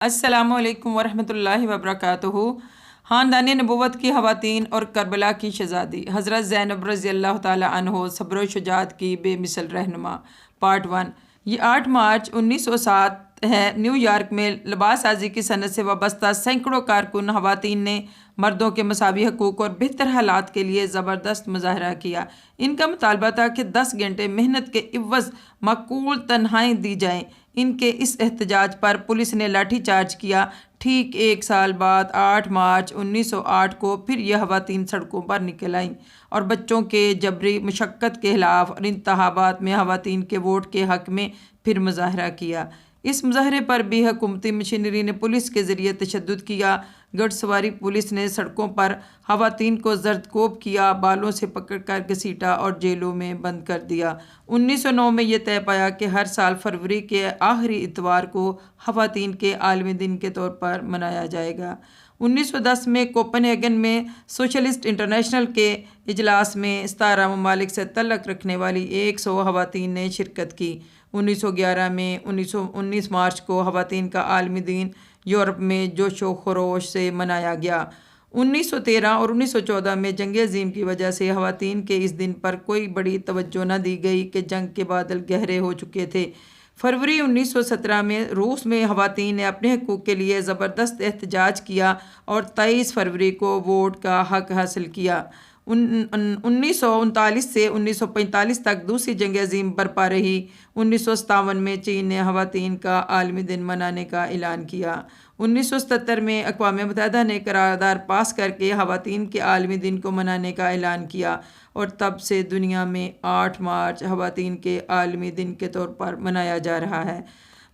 السلام علیکم ورحمۃ اللہ وبرکاتہ۔ خاندان نبوت کی خواتین اور کربلا کی شہزادی حضرت زینب رضی اللہ تعالیٰ عنہ صبر و شجاعت کی بے مثل رہنما، پارٹ 1۔ یہ 8 مارچ 1907 ہے۔ نیو یارک میں لباس سازی کی صنعت سے وابستہ سینکڑوں کارکن خواتین نے مردوں کے مساوی حقوق اور بہتر حالات کے لیے زبردست مظاہرہ کیا۔ ان کا مطالبہ تھا کہ 10 گھنٹے محنت کے عوض معقول تنخواہیں دی جائیں۔ ان کے اس احتجاج پر پولیس نے لاٹھی چارج کیا۔ ٹھیک 1 سال بعد 8 مارچ 1908 کو پھر یہ خواتین سڑکوں پر نکل آئیں اور بچوں کے جبری مشقت کے خلاف اور انتخابات میں خواتین کے ووٹ کے حق میں پھر مظاہرہ کیا۔ اس مظاہرے پر بھی حکومتی مشینری نے پولیس کے ذریعے تشدد کیا۔ گھڑ سواری پولیس نے سڑکوں پر خواتین کو زردکوب کیا، بالوں سے پکڑ کر گھسیٹا اور جیلوں میں بند کر دیا۔ 1909 میں یہ طے پایا کہ ہر سال فروری کے آخری اتوار کو خواتین کے عالمی دن کے طور پر منایا جائے گا۔ 1910 میں کوپن ہیگن میں سوشلسٹ انٹرنیشنل کے اجلاس میں 17 ممالک سے تعلق رکھنے والی 100 خواتین نے شرکت کی۔ 1911 میں 19 مارچ کو خواتین کا عالمی دن یورپ میں جوش و خروش سے منایا گیا۔ 1913 اور 1914 میں جنگ عظیم کی وجہ سے خواتین کے اس دن پر کوئی بڑی توجہ نہ دی گئی کہ جنگ کے بادل گہرے ہو چکے تھے۔ فروری 1917 میں روس میں خواتین نے اپنے حقوق کے لیے زبردست احتجاج کیا اور 23 فروری کو ووٹ کا حق حاصل کیا۔ 1939 سے 1945 تک دوسری جنگ عظیم برپا رہی۔ 1957 میں چین نے خواتین کا عالمی دن منانے کا اعلان کیا۔ 1977 میں اقوام متحدہ نے قرارداد پاس کر کے خواتین کے عالمی دن کو منانے کا اعلان کیا اور تب سے دنیا میں 8 مارچ خواتین کے عالمی دن کے طور پر منایا جا رہا ہے۔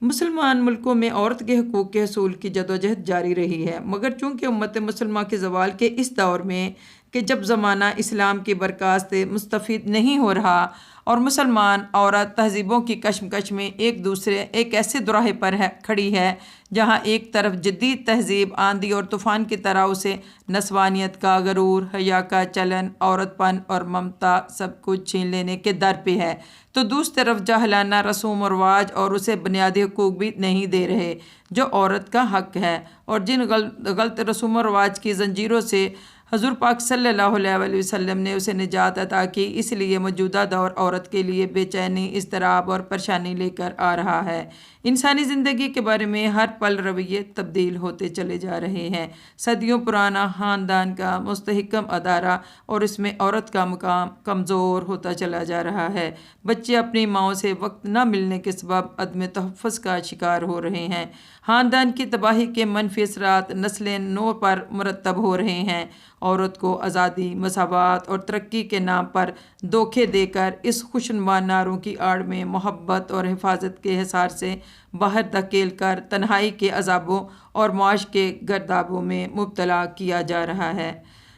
مسلمان ملکوں میں عورت کے حقوق کے حصول کی جدوجہد جاری رہی ہے، مگر چونکہ امت مسلمہ کے زوال کے اس دور میں کہ جب زمانہ اسلام کی برکات سے مستفید نہیں ہو رہا اور مسلمان عورت تہذیبوں کی کشمکش میں ایک ایسے دوراہے پر کھڑی ہے جہاں ایک طرف جدید تہذیب آندھی اور طوفان کی طرح اسے نسوانیت کا غرور، حیا کا چلن، عورت پن اور ممتا سب کچھ چھین لینے کے در پہ ہے، تو دوسری طرف جاہلانہ رسوم و رواج اور اسے بنیادی حقوق بھی نہیں دے رہے جو عورت کا حق ہے، اور جن غلط رسوم و رواج کی زنجیروں سے حضور پاک صلی اللہ علیہ وسلم نے اسے نجات عطا کی، اس لیے موجودہ دور عورت کے لیے بے چینی، اضطراب اور پریشانی لے کر آ رہا ہے۔ انسانی زندگی کے بارے میں ہر پل رویے تبدیل ہوتے چلے جا رہے ہیں۔ صدیوں پرانا خاندان کا مستحکم ادارہ اور اس میں عورت کا مقام کمزور ہوتا چلا جا رہا ہے۔ بچے اپنی ماؤں سے وقت نہ ملنے کے سبب عدم تحفظ کا شکار ہو رہے ہیں۔ خاندان کی تباہی کے منفی اثرات نسل نو پر مرتب ہو رہے ہیں۔ عورت کو آزادی، مساوات اور ترقی کے نام پر دھوکے دے کر اس خوشنما نعروں کی آڑ میں محبت اور حفاظت کے حصار سے باہر دھکیل کر تنہائی کے عذابوں اور معاش کے گردابوں میں مبتلا کیا جا رہا ہے۔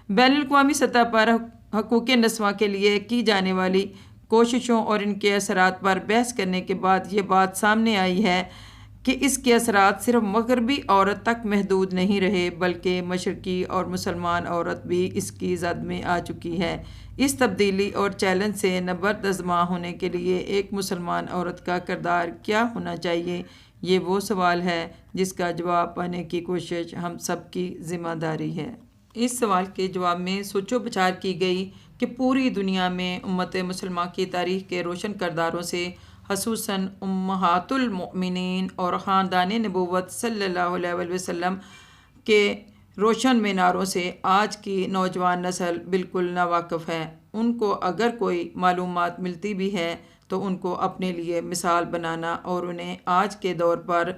بین الاقوامی سطح پر حقوق نسواں کے لیے کی جانے والی کوششوں اور ان کے اثرات پر بحث کرنے کے بعد یہ بات سامنے آئی ہے کہ اس کے اثرات صرف مغربی عورت تک محدود نہیں رہے، بلکہ مشرقی اور مسلمان عورت بھی اس کی زد میں آ چکی ہے۔ اس تبدیلی اور چیلنج سے نبرد آزما ہونے کے لیے ایک مسلمان عورت کا کردار کیا ہونا چاہیے، یہ وہ سوال ہے جس کا جواب پانے کی کوشش ہم سب کی ذمہ داری ہے۔ اس سوال کے جواب میں سوچ و بچار کی گئی کہ پوری دنیا میں امت مسلمہ کی تاریخ کے روشن کرداروں سے، خصوصاً امہات المؤمنین اور خاندان نبوت صلی اللہ علیہ وسلم کے روشن میناروں سے آج کی نوجوان نسل بالکل ناواقف ہے۔ ان کو اگر کوئی معلومات ملتی بھی ہے تو ان کو اپنے لیے مثال بنانا اور انہیں آج کے دور پر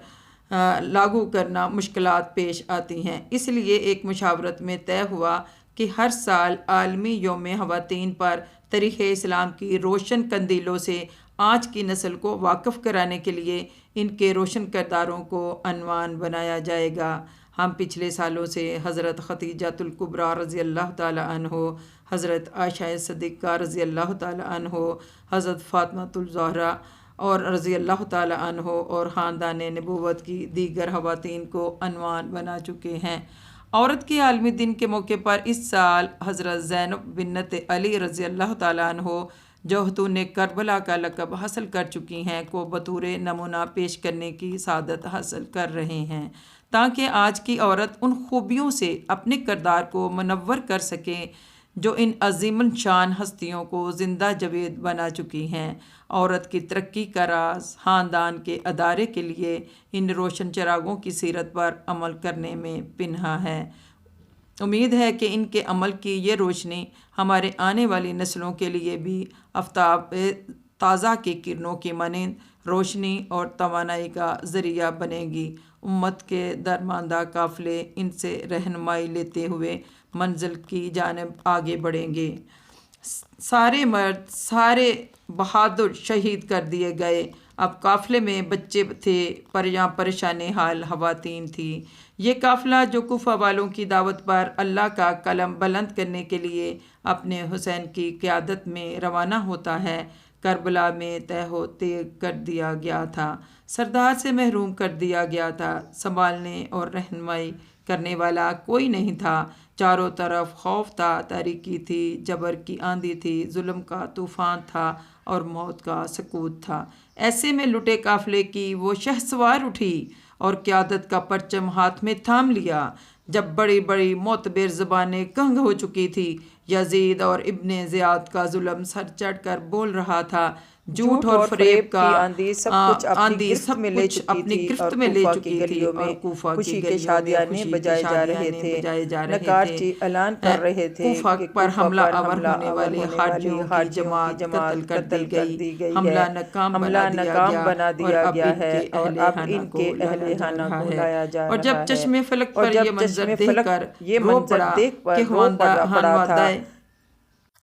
لاگو کرنا مشکلات پیش آتی ہیں۔ اس لیے ایک مشاورت میں طے ہوا کہ ہر سال عالمی یوم خواتین پر تاریخ اسلام کی روشن قندیلوں سے آج کی نسل کو واقف کرانے کے لیے ان کے روشن کرداروں کو عنوان بنایا جائے گا۔ ہم پچھلے سالوں سے حضرت خدیجۃ الکبریٰ رضی اللہ تعالیٰ عنہ، حضرت عائشہ صدیقہ رضی اللہ تعالیٰ عنہ، حضرت فاطمہ الزہرا اور رضی اللہ تعالیٰ عنہ اور خاندان نبوت کی دیگر خواتین کو عنوان بنا چکے ہیں۔ عورت کے عالمی دن کے موقع پر اس سال حضرت زینب بنت علی رضی اللہ تعالیٰ عنہ جو خاتون کربلا کا لقب حاصل کر چکی ہیں کو بطور نمونہ پیش کرنے کی سعادت حاصل کر رہے ہیں۔ تاکہ آج کی عورت ان خوبیوں سے اپنے کردار کو منور کر سکیں جو ان عظیم الشان ہستیوں کو زندہ جاوید بنا چکی ہیں۔ عورت کی ترقی کا راز خاندان کے ادارے کے لیے ان روشن چراغوں کی سیرت پر عمل کرنے میں پنہاں ہے۔ امید ہے کہ ان کے عمل کی یہ روشنی ہمارے آنے والی نسلوں کے لیے بھی آفتاب تازہ کی کرنوں کی مانند روشنی اور توانائی کا ذریعہ بنے گی۔ امت کے درماندہ قافلے ان سے رہنمائی لیتے ہوئے منزل کی جانب آگے بڑھیں گے۔ سارے مرد، سارے بہادر شہید کر دیے گئے۔ اب قافلے میں بچے تھے پر یہاں پریشان حال خواتین تھیں۔ یہ قافلہ جو کوفہ والوں کی دعوت پر اللہ کا کلم بلند کرنے کے لیے اپنے حسین کی قیادت میں روانہ ہوتا ہے، کربلا میں طے کر دیا گیا تھا، سردار سے محروم کر دیا گیا تھا۔ سنبھالنے اور رہنمائی کرنے والا کوئی نہیں تھا۔ چاروں طرف خوف تھا، تاریکی تھی، جبر کی آندھی تھی، ظلم کا طوفان تھا اور موت کا سکوت تھا۔ ایسے میں لٹے قافلے کی وہ شہسوار اٹھی اور قیادت کا پرچم ہاتھ میں تھام لیا۔ جب بڑی بڑی معتبر زبانیں کنگ ہو چکی تھی، یزید اور ابن زیاد کا ظلم سر چڑھ کر بول رہا تھا، جھوٹ اور فریب کا آندھی سب کچھ اپنی گرفت میں لے چکی تھی اور کوفہ کی گلیوں میں بجائے جا رہے تھے، نکارچی اعلان کر رہے تھے کوفہ پر حملہ آور ہونے والے خارجیوں کی جماعت قتل کر دی گئی ہے، حملہ ناکام بنا دیا گیا ہے اور اب ان کے اہل خانہ کو لایا جا رہا ہے۔ اور جب چشم فلک پر یہ منظر دیکھ کر رو پڑا کہ خواندہ